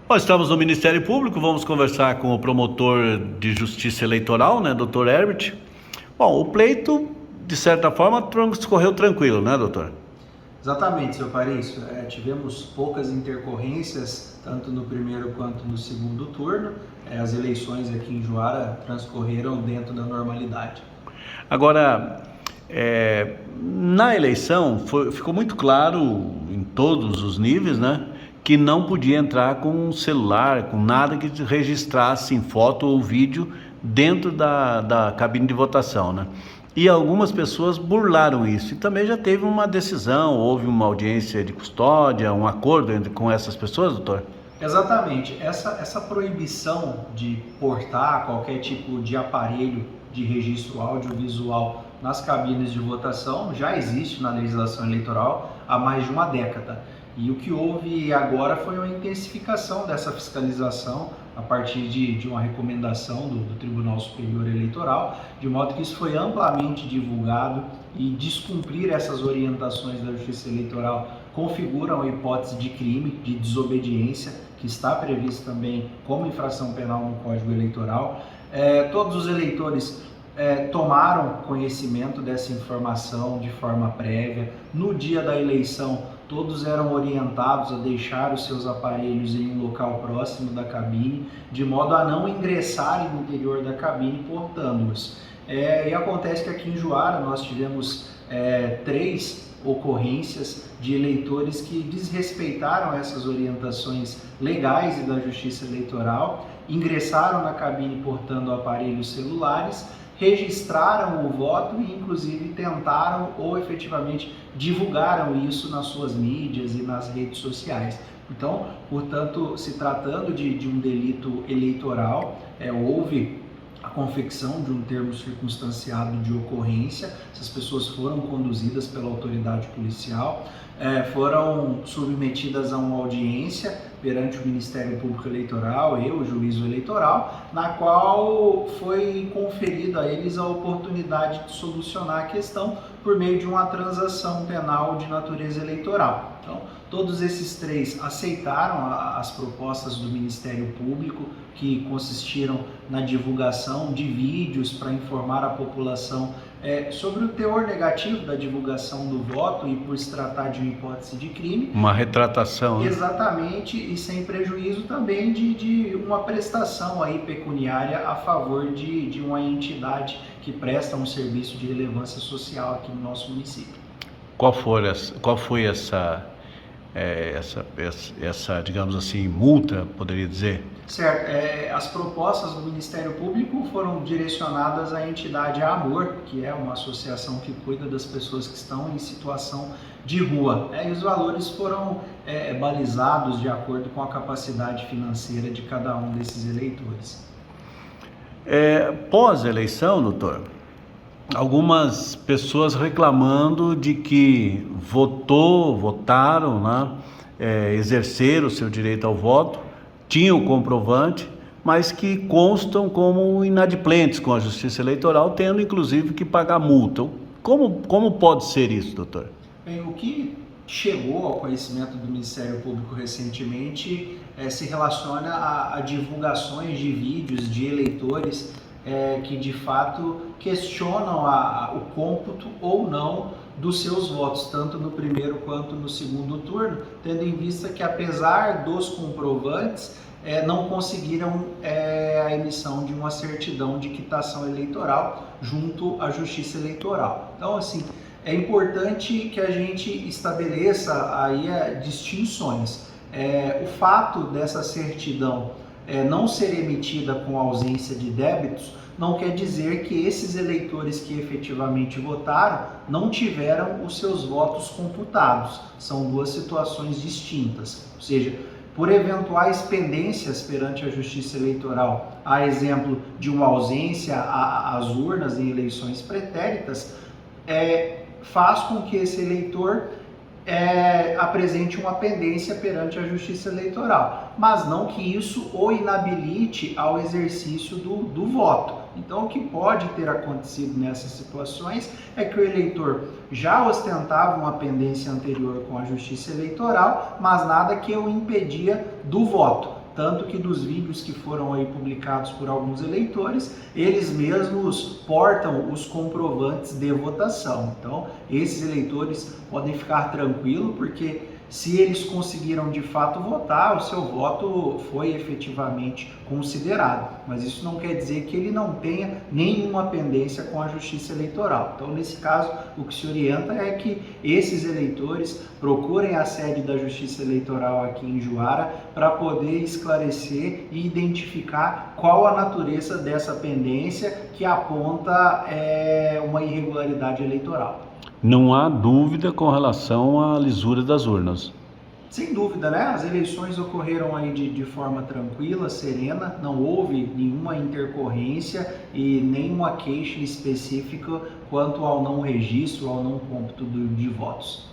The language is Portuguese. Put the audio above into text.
Nós estamos no Ministério Público, vamos conversar com o promotor de Justiça Eleitoral, né, doutor Herbert. Bom, o pleito, de certa forma, transcorreu tranquilo, né, doutor? Exatamente, seu Parício. Tivemos poucas intercorrências, tanto no primeiro quanto no segundo turno. As eleições aqui em Juara transcorreram dentro da normalidade. Agora, na eleição, ficou muito claro, em todos os níveis, né, que não podia entrar com um celular, com nada que registrasse em foto ou vídeo dentro da cabine de votação, né? E algumas pessoas burlaram isso. E também já teve uma decisão, houve uma audiência de custódia, um acordo com essas pessoas, doutor? Exatamente. Essa proibição de portar qualquer tipo de aparelho de registro audiovisual nas cabines de votação já existe na legislação eleitoral há mais de uma década. E o que houve agora foi uma intensificação dessa fiscalização a partir de uma recomendação do Tribunal Superior Eleitoral, de modo que isso foi amplamente divulgado e descumprir essas orientações da Justiça Eleitoral configuram a hipótese de crime, de desobediência, que está previsto também como infração penal no Código Eleitoral. Todos os eleitores tomaram conhecimento dessa informação de forma prévia. No dia da eleição, todos eram orientados a deixar os seus aparelhos em um local próximo da cabine, de modo a não ingressarem no interior da cabine portando-os. E acontece que aqui em Juara nós tivemos 3 ocorrências de eleitores que desrespeitaram essas orientações legais e da Justiça Eleitoral, ingressaram na cabine portando aparelhos celulares, registraram o voto e inclusive tentaram ou efetivamente divulgaram isso nas suas mídias e nas redes sociais. Então, portanto, se tratando de um delito eleitoral, houve a confecção de um termo circunstanciado de ocorrência. Essas pessoas foram conduzidas pela autoridade policial, foram submetidas a uma audiência perante o Ministério Público Eleitoral e o Juízo Eleitoral, na qual foi conferida a eles a oportunidade de solucionar a questão por meio de uma transação penal de natureza eleitoral. Então, todos esses 3 aceitaram as propostas do Ministério Público, que consistiram na divulgação de vídeos para informar a população sobre o teor negativo da divulgação do voto e por se tratar de uma hipótese de crime. Uma retratação, né? Exatamente, e sem prejuízo também de uma prestação aí pecuniária a favor de uma entidade que presta um serviço de relevância social aqui no nosso município. Qual foi essa, digamos assim, multa, poderia dizer? Certo, as propostas do Ministério Público foram direcionadas à entidade Amor, que é uma associação que cuida das pessoas que estão em situação de rua. E os valores foram balizados de acordo com a capacidade financeira de cada um desses eleitores. Pós-eleição, doutor, algumas pessoas reclamando de que votaram, né, exerceram o seu direito ao voto, tinham o comprovante, mas que constam como inadimplentes com a Justiça Eleitoral, tendo inclusive que pagar multa. Como pode ser isso, doutor? Bem, o que chegou ao conhecimento do Ministério Público recentemente se relaciona a divulgações de vídeos de eleitores que de fato questionam o cômputo ou não dos seus votos, tanto no primeiro quanto no segundo turno, tendo em vista que apesar dos comprovantes, não conseguiram a emissão de uma certidão de quitação eleitoral junto à Justiça Eleitoral. Então, assim, é importante que a gente estabeleça aí distinções. O fato dessa certidão não ser emitida com ausência de débitos não quer dizer que esses eleitores que efetivamente votaram não tiveram os seus votos computados. São 2 situações distintas. Ou seja, por eventuais pendências perante a Justiça Eleitoral, a exemplo de uma ausência às urnas em eleições pretéritas, faz com que esse eleitor apresente uma pendência perante a Justiça Eleitoral, mas não que isso o inabilite ao exercício do voto. Então, o que pode ter acontecido nessas situações é que o eleitor já ostentava uma pendência anterior com a Justiça Eleitoral, mas nada que o impedia do voto. tanto que dos vídeos que foram aí publicados por alguns eleitores, eles mesmos portam os comprovantes de votação. Então, esses eleitores podem ficar tranquilos, porque se eles conseguiram de fato votar, o seu voto foi efetivamente considerado. Mas isso não quer dizer que ele não tenha nenhuma pendência com a Justiça Eleitoral. Então, nesse caso, o que se orienta é que esses eleitores procurem a sede da Justiça Eleitoral aqui em Juara para poder esclarecer e identificar qual a natureza dessa pendência que aponta uma irregularidade eleitoral. Não há dúvida com relação à lisura das urnas. Sem dúvida, né? As eleições ocorreram aí de forma tranquila, serena, não houve nenhuma intercorrência e nenhuma queixa específica quanto ao não registro, ao não cômputo de votos.